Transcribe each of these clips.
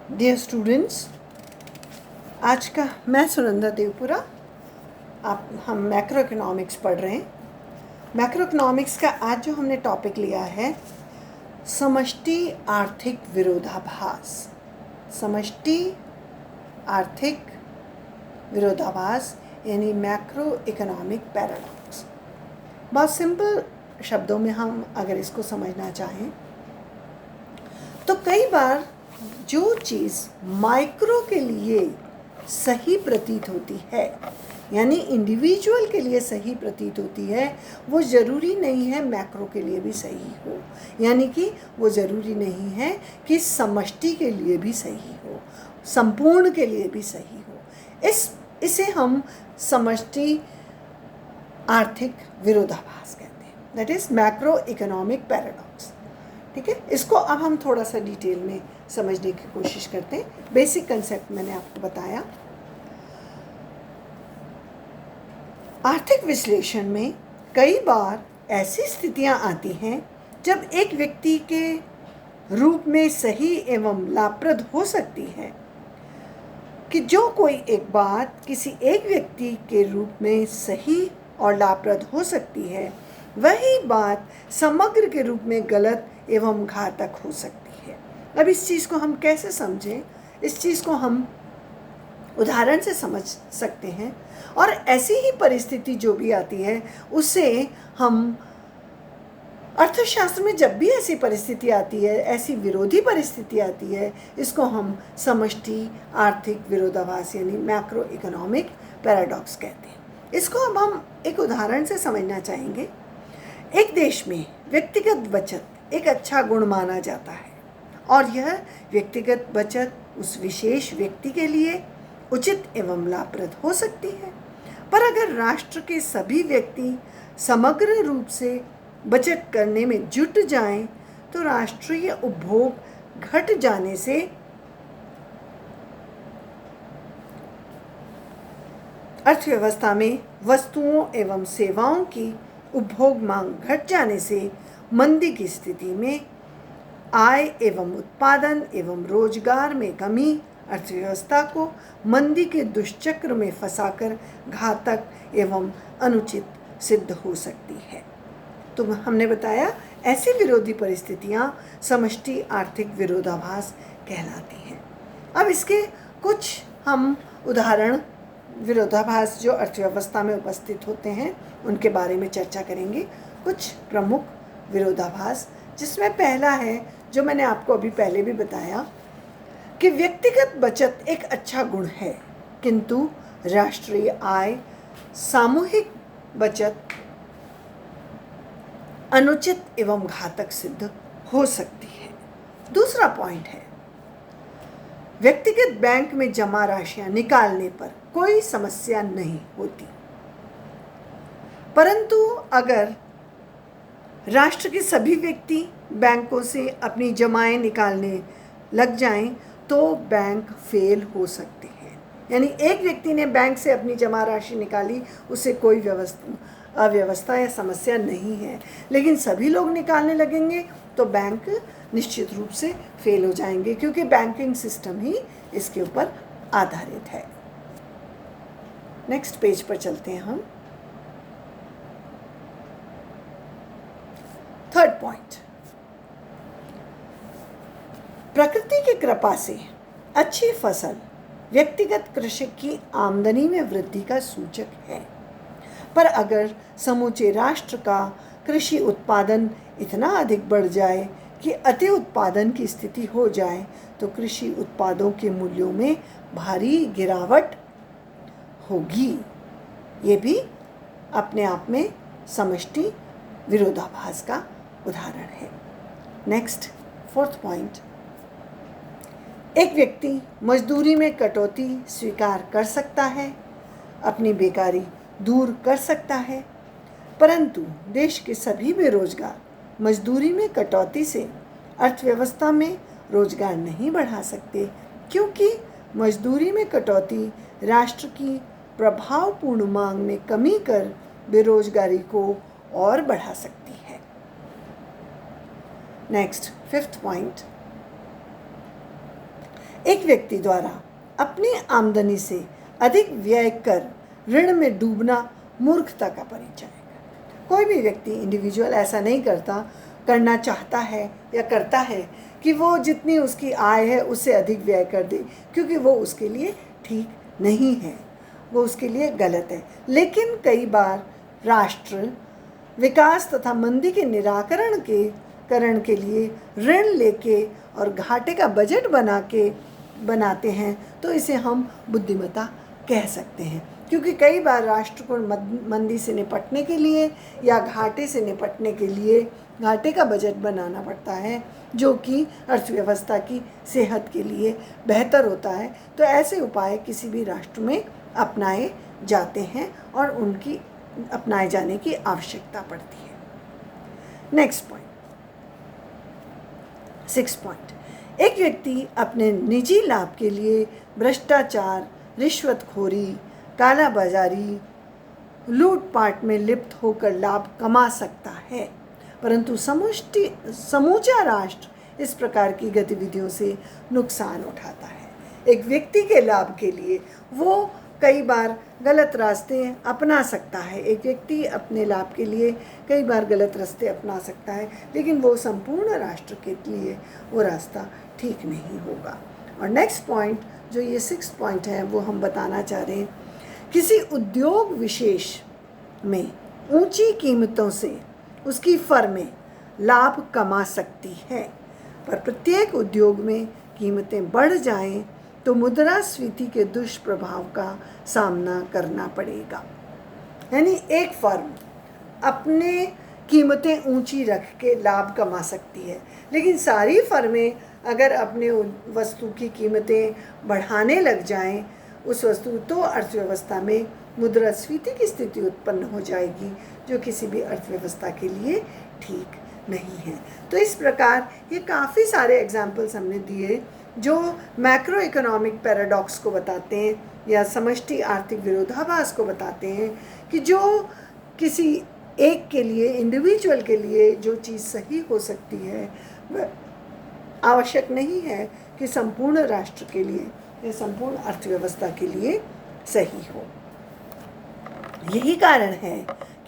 Dear students, आज का मैं सुनंदा देवपुरा हम मैक्रो इकोनॉमिक्स पढ़ रहे हैं। मैक्रो इकोनॉमिक्स का आज जो हमने टॉपिक लिया है समष्टि आर्थिक विरोधाभास। समष्टि आर्थिक विरोधाभास यानी मैक्रो इकोनॉमिक पैराडॉक्स। बहुत सिंपल शब्दों में हम अगर इसको समझना चाहें तो कई बार जो चीज़ माइक्रो के लिए सही प्रतीत होती है यानी इंडिविजुअल के लिए सही प्रतीत होती है वो ज़रूरी नहीं है मैक्रो के लिए भी सही हो, यानी कि वो ज़रूरी नहीं है कि समष्टि के लिए भी सही हो, संपूर्ण के लिए भी सही हो। इसे हम समष्टि आर्थिक विरोधाभास कहते हैं, that is macro economic paradox. ठीक है, इसको अब हम थोड़ा सा डिटेल में समझने की कोशिश करते हैं। बेसिक कंसेप्ट मैंने आपको बताया। आर्थिक विश्लेषण में कई बार ऐसी स्थितियां आती हैं जब एक व्यक्ति के रूप में सही एवं लाभप्रद हो सकती है कि जो कोई एक बात किसी एक व्यक्ति के रूप में सही और लाभप्रद हो सकती है वही बात समग्र के रूप में गलत एवं घातक हो सकती है। अब इस चीज़ को हम कैसे समझें? इस चीज़ को हम उदाहरण से समझ सकते हैं, और ऐसी ही परिस्थिति जो भी आती है उसे हम अर्थशास्त्र में जब भी ऐसी परिस्थिति आती है, ऐसी विरोधी परिस्थिति आती है, इसको हम समष्टि आर्थिक विरोधाभास यानी मैक्रो इकोनॉमिक पैराडॉक्स कहते हैं। इसको अब हम एक उदाहरण से समझना चाहेंगे। एक देश में व्यक्तिगत बचत एक अच्छा गुण माना जाता है और यह व्यक्तिगत बचत उस विशेष व्यक्ति के लिए उचित एवं लाभप्रद हो सकती है, पर अगर राष्ट्र के सभी व्यक्ति समग्र रूप से बचत करने में जुट जाएं तो राष्ट्रीय उपभोग घट जाने से अर्थव्यवस्था में वस्तुओं एवं सेवाओं की उपभोग मांग घट जाने से मंदी की स्थिति में आय एवं उत्पादन एवं रोजगार में कमी अर्थव्यवस्था को मंदी के दुष्चक्र में फंसाकर घातक एवं अनुचित सिद्ध हो सकती है। तो हमने बताया ऐसी विरोधी परिस्थितियां समष्टि आर्थिक विरोधाभास कहलाती हैं। अब इसके कुछ हम उदाहरण विरोधाभास जो अर्थव्यवस्था में उपस्थित होते हैं उनके बारे में चर्चा करेंगे। कुछ प्रमुख विरोधाभास, जिसमें पहला है जो मैंने आपको अभी पहले भी बताया कि व्यक्तिगत बचत एक अच्छा गुण है किंतु राष्ट्रीय आय सामूहिक बचत अनुचित एवं घातक सिद्ध हो सकती है। दूसरा पॉइंट है व्यक्तिगत बैंक में जमा राशियां निकालने पर कोई समस्या नहीं होती, परंतु अगर राष्ट्र के सभी व्यक्ति बैंकों से अपनी जमाएं निकालने लग जाएं तो बैंक फेल हो सकते हैं। यानी एक व्यक्ति ने बैंक से अपनी जमा राशि निकाली, उससे कोई अव्यवस्था या समस्या नहीं है, लेकिन सभी लोग निकालने लगेंगे तो बैंक निश्चित रूप से फेल हो जाएंगे, क्योंकि बैंकिंग सिस्टम ही इसके ऊपर आधारित है। नेक्स्ट पेज पर चलते हैं हम। थर्ड पॉइंट, प्रकृति की कृपा से अच्छी फसल व्यक्तिगत कृषक की आमदनी में वृद्धि का सूचक है, पर अगर समूचे राष्ट्र का कृषि उत्पादन इतना अधिक बढ़ जाए कि अति उत्पादन की स्थिति हो जाए तो कृषि उत्पादों के मूल्यों में भारी गिरावट होगी। ये भी अपने आप में समष्टि विरोधाभास का उदाहरण है। नेक्स्ट फोर्थ पॉइंट, एक व्यक्ति मजदूरी में कटौती स्वीकार कर सकता है, अपनी बेकारी दूर कर सकता है, परंतु देश के सभी बेरोजगार मजदूरी में कटौती से अर्थव्यवस्था में रोजगार नहीं बढ़ा सकते, क्योंकि मजदूरी में कटौती राष्ट्र की प्रभावपूर्ण मांग में कमी कर बेरोजगारी को और बढ़ा सकती है। नेक्स्ट फिफ्थ पॉइंट, एक व्यक्ति द्वारा अपनी आमदनी से अधिक व्यय कर ऋण में डूबना मूर्खता का परिचय है। कोई भी व्यक्ति इंडिविजुअल ऐसा नहीं करना चाहता है या करता है कि वो जितनी उसकी आय है उससे अधिक व्यय कर दे, क्योंकि वो उसके लिए ठीक नहीं है, वो उसके लिए गलत है। लेकिन कई बार राष्ट्र विकास तथा मंदी के निराकरण के लिए ऋण लेके और घाटे का बजट बनाते हैं, तो इसे हम बुद्धिमत्ता कह सकते हैं। क्योंकि कई बार राष्ट्र को मंदी से निपटने के लिए या घाटे से निपटने के लिए घाटे का बजट बनाना पड़ता है, जो कि अर्थव्यवस्था की सेहत के लिए बेहतर होता है। तो ऐसे उपाय किसी भी राष्ट्र में अपनाए जाते हैं और उनकी अपनाए जाने की आवश्यकता पड़ती है। नेक्स्ट पॉइंट, 6 पॉइंट, एक व्यक्ति अपने निजी लाभ के लिए भ्रष्टाचार, रिश्वतखोरी, कालाबाजारी, लूटपाट में लिप्त होकर लाभ कमा सकता है, परंतु समूचा राष्ट्र इस प्रकार की गतिविधियों से नुकसान उठाता है। एक व्यक्ति के लाभ के लिए वो कई बार गलत रास्ते अपना सकता है, एक व्यक्ति अपने लाभ के लिए कई बार गलत रास्ते अपना सकता है, लेकिन वो संपूर्ण राष्ट्र के लिए वो रास्ता ठीक नहीं होगा। और नेक्स्ट पॉइंट जो ये 6 पॉइंट है वो हम बताना चाह रहे हैं, किसी उद्योग विशेष में ऊंची कीमतों से उसकी फर्में लाभ कमा सकती है, पर प्रत्येक उद्योग में कीमतें बढ़ जाएं तो मुद्रास्फीति के दुष्प्रभाव का सामना करना पड़ेगा। यानी एक फर्म अपने कीमतें ऊंची रख के लाभ कमा सकती है, लेकिन सारी फर्में अगर अपने वस्तु की कीमतें बढ़ाने लग जाएं उस वस्तु, तो अर्थव्यवस्था में मुद्रास्फीति की स्थिति उत्पन्न हो जाएगी, जो किसी भी अर्थव्यवस्था के लिए ठीक नहीं है। तो इस प्रकार ये काफ़ी सारे एग्जाम्पल्स हमने दिए जो मैक्रो इकोनॉमिक पैराडॉक्स को बताते हैं या समष्टि आर्थिक विरोधाभास को बताते हैं कि जो किसी एक के लिए, इंडिविजुअल के लिए जो चीज़ सही हो सकती है वह आवश्यक नहीं है कि संपूर्ण राष्ट्र के लिए या संपूर्ण अर्थव्यवस्था के लिए सही हो। यही कारण है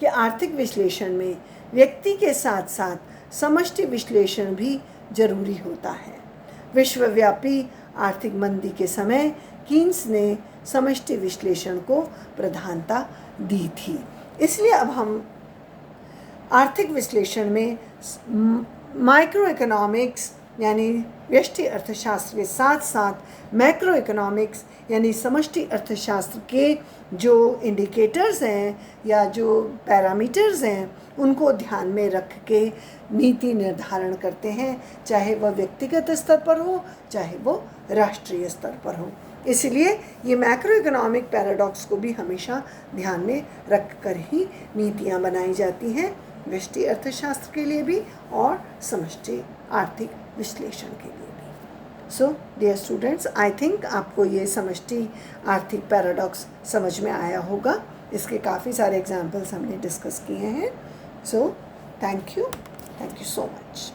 कि आर्थिक विश्लेषण में व्यक्ति के साथ साथ समष्टि विश्लेषण भी जरूरी होता है। विश्वव्यापी आर्थिक मंदी के समय कीन्स ने समष्टि विश्लेषण को प्रधानता दी थी। इसलिए अब हम आर्थिक विश्लेषण में माइक्रो इकोनॉमिक्स यानी व्यष्टि अर्थशास्त्र के साथ साथ मैक्रो इकोनॉमिक्स यानी समष्टि अर्थशास्त्र के जो इंडिकेटर्स हैं या जो पैरामीटर्स हैं उनको ध्यान में रख के नीति निर्धारण करते हैं, चाहे वह व्यक्तिगत स्तर पर हो चाहे वो राष्ट्रीय स्तर पर हो। इसलिए ये मैक्रो इकोनॉमिक पैराडॉक्स को भी हमेशा ध्यान में रख कर ही नीतियाँ बनाई जाती हैं, व्यष्टि अर्थशास्त्र के लिए भी और समष्टि आर्थिक विश्लेषण के लिए भी। So dear students, I think आपको ये समष्टि आर्थिक पैराडॉक्स समझ में आया होगा। इसके काफ़ी सारे एग्जाम्पल्स हमने डिस्कस किए हैं। So thank you so much.